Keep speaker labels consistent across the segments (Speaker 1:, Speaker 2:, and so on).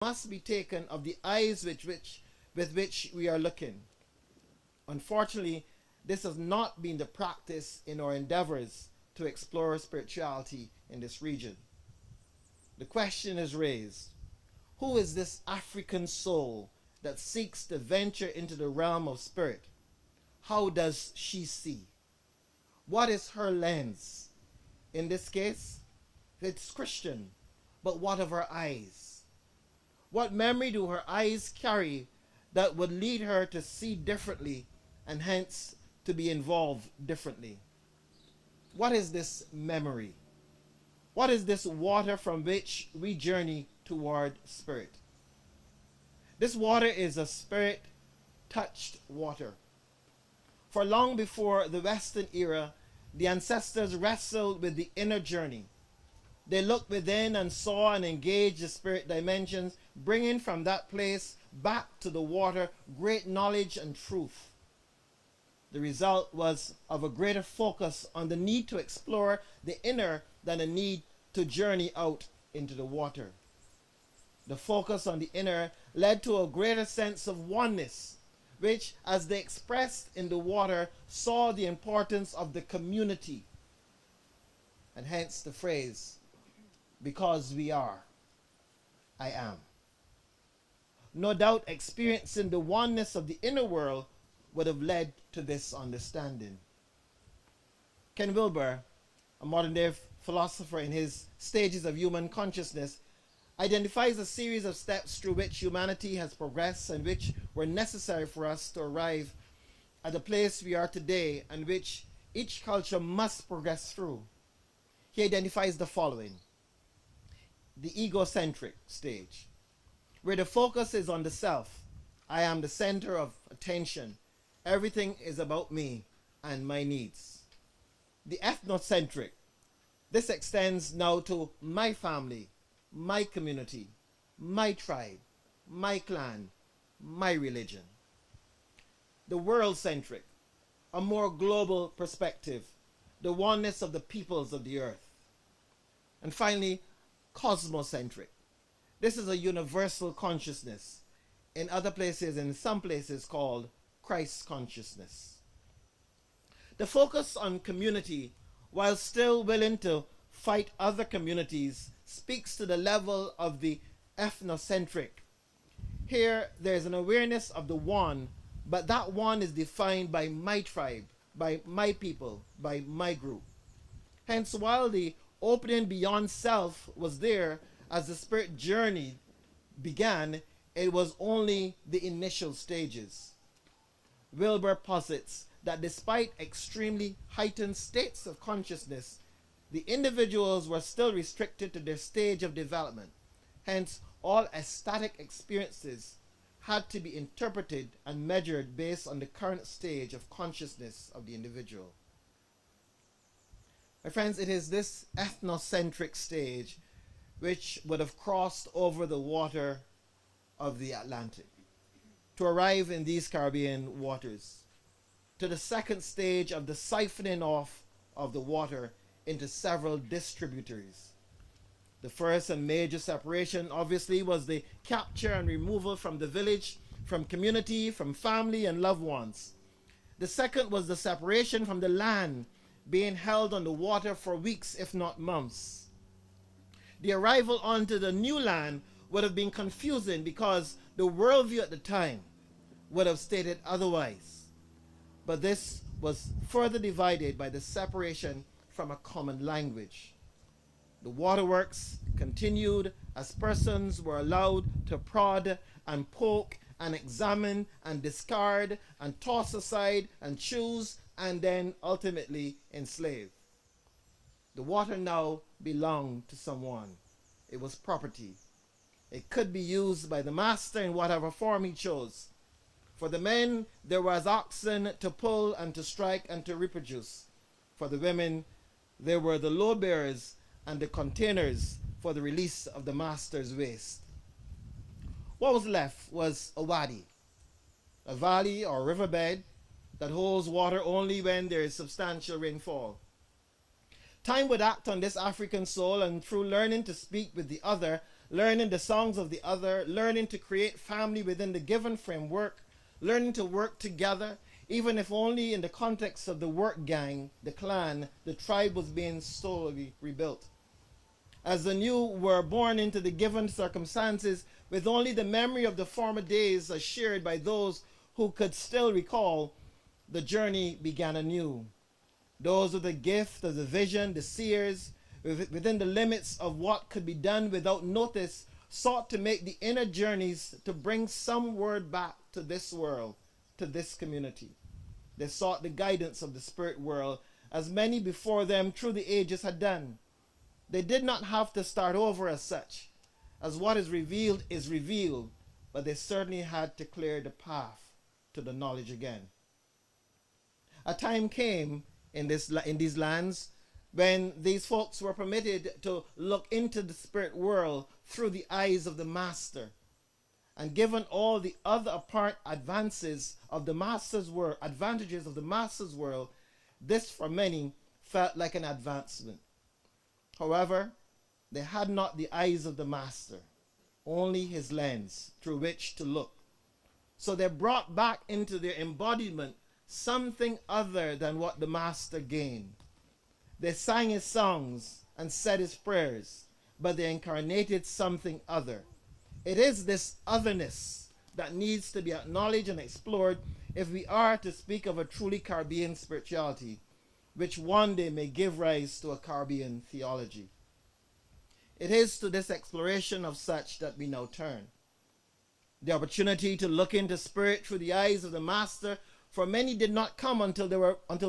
Speaker 1: must be taken of the eyes with which we are looking. Unfortunately, this has not been the practice in our endeavors to explore spirituality in this region. The question is raised: who is this African soul that seeks to venture into the realm of spirit? How does she see? What is her lens? In this case, it's Christian, but what of her eyes? What memory do her eyes carry that would lead her to see differently and hence to be involved differently? What is this memory? What is this water from which we journey toward spirit? This water is a spirit-touched water. For long before the Western era, the ancestors wrestled with the inner journey. They looked within and saw and engaged the spirit dimensions, bringing from that place back to the water great knowledge and truth. The result was of a greater focus on the need to explore the inner than a need to journey out into the water. The focus on the inner led to a greater sense of oneness, which, as they expressed in the water, saw the importance of the community. And hence the phrase, because we are, I am. No doubt experiencing the oneness of the inner world would have led to this understanding. Ken Wilber, a modern-day philosopher, in his Stages of Human Consciousness, identifies a series of steps through which humanity has progressed and which were necessary for us to arrive at the place we are today and which each culture must progress through. He identifies the following: the egocentric stage, where the focus is on the self. I am the center of attention. Everything is about me and my needs. The ethnocentric. This extends now to my family, my community, my tribe, my clan, my religion. The world-centric, a more global perspective, the oneness of the peoples of the earth. And finally, cosmocentric. This is a universal consciousness, in other places, in some places, called Christ consciousness. The focus on community, while still willing to fight other communities, speaks to the level of the ethnocentric. Here, there is an awareness of the one, but that one is defined by my tribe, by my people, by my group. Hence, while the opening beyond self was there as the spirit journey began, it was only the initial stages. Wilber posits that despite extremely heightened states of consciousness, the individuals were still restricted to their stage of development. Hence, all ecstatic experiences had to be interpreted and measured based on the current stage of consciousness of the individual. My friends, it is this ethnocentric stage which would have crossed over the water of the Atlantic to arrive in these Caribbean waters, to the second stage of the siphoning off of the water into several distributaries. The first and major separation, obviously, was the capture and removal from the village, from community, from family and loved ones. The second was the separation from the land, being held on the water for weeks, if not months. The arrival onto the new land would have been confusing because the worldview at the time would have stated otherwise. But this was further divided by the separation from a common language. The waterworks continued as persons were allowed to prod and poke and examine and discard and toss aside and choose and then ultimately enslave. The water now belonged to someone. It was property. It could be used by the master in whatever form he chose. For the men, there was oxen to pull and to strike and to reproduce. For the women, there were the load bearers and the containers for the release of the master's waste. What was left was a wadi, a valley or riverbed that holds water only when there is substantial rainfall. Time would act on this African soul, and through learning to speak with the other, learning the songs of the other, learning to create family within the given framework, learning to work together, even if only in the context of the work gang, the clan, the tribe was being slowly rebuilt. As the new were born into the given circumstances, with only the memory of the former days as shared by those who could still recall, the journey began anew. Those with the gift of the vision, the seers, within the limits of what could be done without notice, sought to make the inner journeys to bring some word back to this world, to this community. They sought the guidance of the spirit world, as many before them through the ages had done. They did not have to start over as such, as what is revealed, but they certainly had to clear the path to the knowledge again. A time came in these lands when these folks were permitted to look into the spirit world through the eyes of the master. And given all the other apparent advantages of the master's world, this for many felt like an advancement. However, they had not the eyes of the master, only his lens through which to look. So they brought back into their embodiment something other than what the master gained. They sang his songs and said his prayers, but they incarnated something other. It is this otherness that needs to be acknowledged and explored if we are to speak of a truly Caribbean spirituality, which one day may give rise to a Caribbean theology. It is to this exploration of such that we now turn. The opportunity to look into spirit through the eyes of the master for many did not come until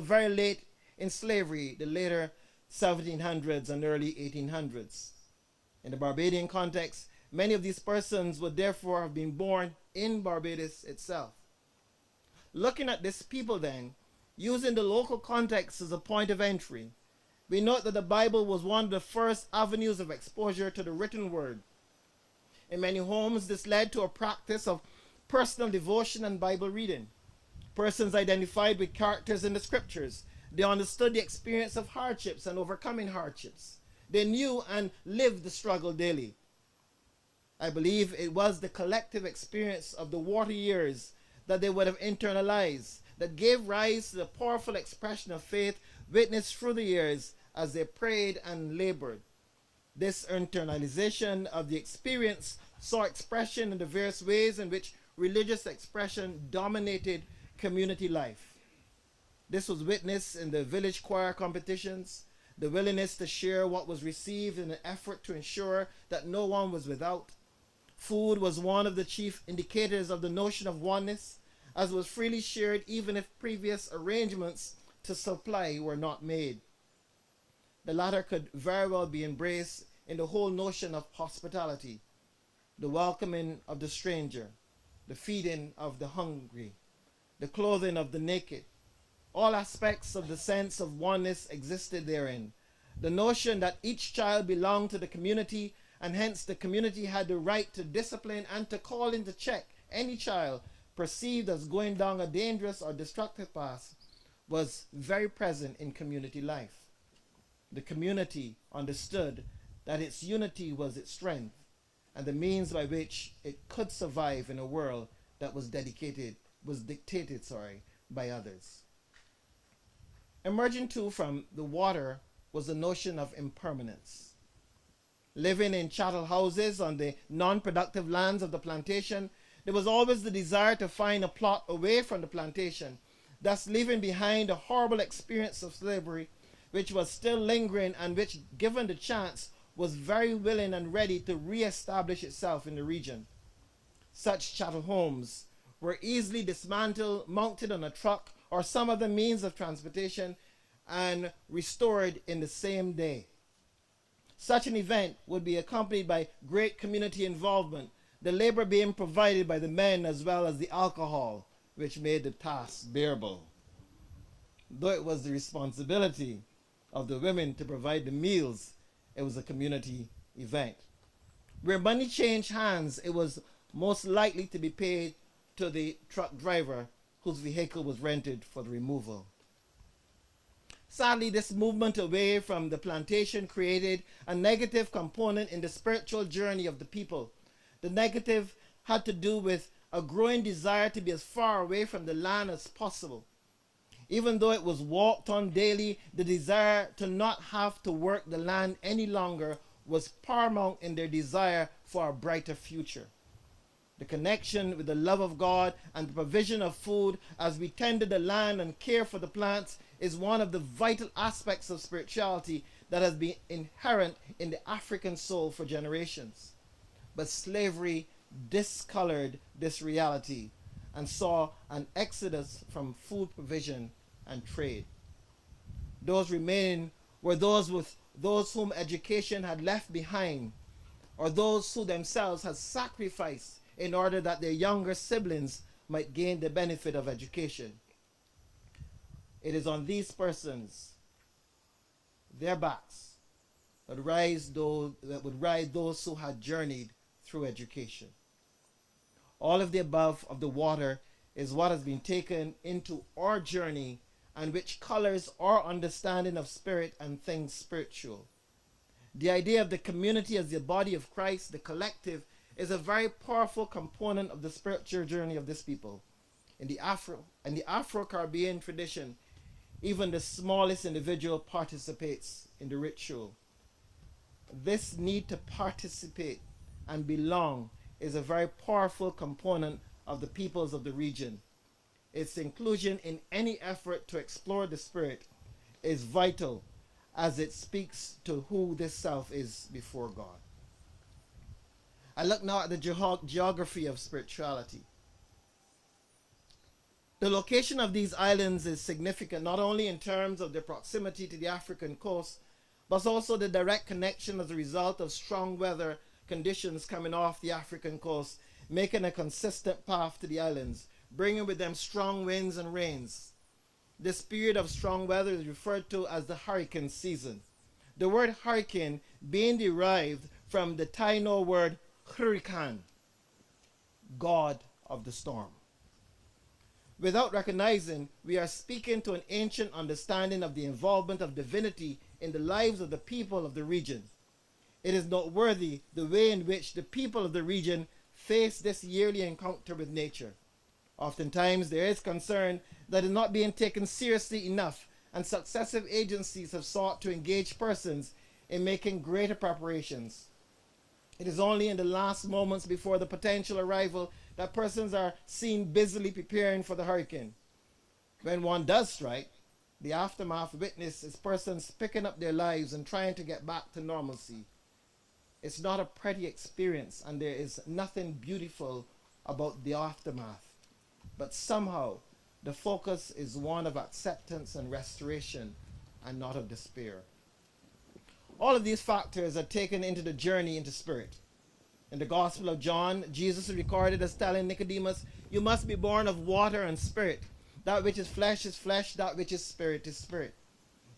Speaker 1: very late in slavery, the later 1700s and early 1800s. In the Barbadian context, many of these persons would therefore have been born in Barbados itself. Looking at this people then, using the local context as a point of entry, we note that the Bible was one of the first avenues of exposure to the written word. In many homes, this led to a practice of personal devotion and Bible reading. Persons identified with characters in the scriptures. They understood the experience of hardships and overcoming hardships. They knew and lived the struggle daily. I believe it was the collective experience of the water years that they would have internalized that gave rise to the powerful expression of faith witnessed through the years as they prayed and labored. This internalization of the experience saw expression in the various ways in which religious expression dominated community life. This was witnessed in the village choir competitions, the willingness to share what was received in an effort to ensure that no one was without. Food was one of the chief indicators of the notion of oneness, as was freely shared even if previous arrangements to supply were not made. The latter could very well be embraced in the whole notion of hospitality, the welcoming of the stranger, the feeding of the hungry, the clothing of the naked. All aspects of the sense of oneness existed therein. The notion that each child belonged to the community, and hence the community had the right to discipline and to call into check any child perceived as going down a dangerous or destructive path, was very present in community life. The community understood that its unity was its strength and the means by which it could survive in a world that was dictated by others. Emerging too from the water was the notion of impermanence. Living in chattel houses on the non-productive lands of the plantation, there was always the desire to find a plot away from the plantation, thus leaving behind a horrible experience of slavery, which was still lingering and which, given the chance, was very willing and ready to re-establish itself in the region. Such chattel homes were easily dismantled, mounted on a truck or some other means of transportation, and restored in the same day. Such an event would be accompanied by great community involvement, the labor being provided by the men as well as the alcohol, which made the task bearable. Though it was the responsibility of the women to provide the meals, it was a community event. Where money changed hands, it was most likely to be paid to the truck driver whose vehicle was rented for the removal. Sadly, this movement away from the plantation created a negative component in the spiritual journey of the people. The negative had to do with a growing desire to be as far away from the land as possible. Even though it was walked on daily, the desire to not have to work the land any longer was paramount in their desire for a brighter future. The connection with the love of God and the provision of food as we tended the land and care for the plants is one of the vital aspects of spirituality that has been inherent in the African soul for generations. But slavery discolored this reality and saw an exodus from food provision and trade. Those remaining were those whom education had left behind, or those who themselves had sacrificed in order that their younger siblings might gain the benefit of education. It is on these persons, their backs, that would ride those who had journeyed through education. All of the above of the water is what has been taken into our journey and which colors our understanding of spirit and things spiritual. The idea of the community as the body of Christ, the collective, is a very powerful component of the spiritual journey of this people. In the Afro-Caribbean tradition, even the smallest individual participates in the ritual. This need to participate and belong is a very powerful component of the peoples of the region. Its inclusion in any effort to explore the spirit is vital as it speaks to who this self is before God. I look now at the geography of spirituality. The location of these islands is significant not only in terms of their proximity to the African coast, but also the direct connection as a result of strong weather conditions coming off the African coast, making a consistent path to the islands, bringing with them strong winds and rains. This period of strong weather is referred to as the hurricane season. The word hurricane being derived from the Taino word hurricane, God of the storm. Without recognizing, we are speaking to an ancient understanding of the involvement of divinity in the lives of the people of the region. It is noteworthy the way in which the people of the region face this yearly encounter with nature. Oftentimes there is concern that it is not being taken seriously enough, and successive agencies have sought to engage persons in making greater preparations. It is only in the last moments before the potential arrival that persons are seen busily preparing for the hurricane. When one does strike, the aftermath witness is persons picking up their lives and trying to get back to normalcy. It's not a pretty experience, and there is nothing beautiful about the aftermath. But somehow, the focus is one of acceptance and restoration, and not of despair. All of these factors are taken into the journey into spirit. In the Gospel of John, Jesus is recorded as telling Nicodemus, "You must be born of water and spirit. That which is flesh, that which is spirit is spirit."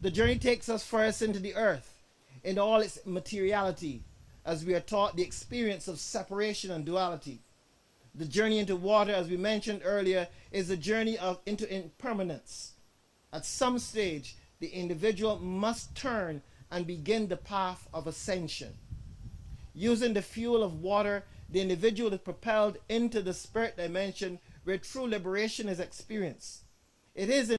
Speaker 1: The journey takes us first into the earth, in all its materiality, as we are taught the experience of separation and duality. The journey into water, as we mentioned earlier, is a journey into impermanence. At some stage, the individual must turn and begin the path of ascension. Using the fuel of water, the individual is propelled into the spirit dimension where true liberation is experienced. It is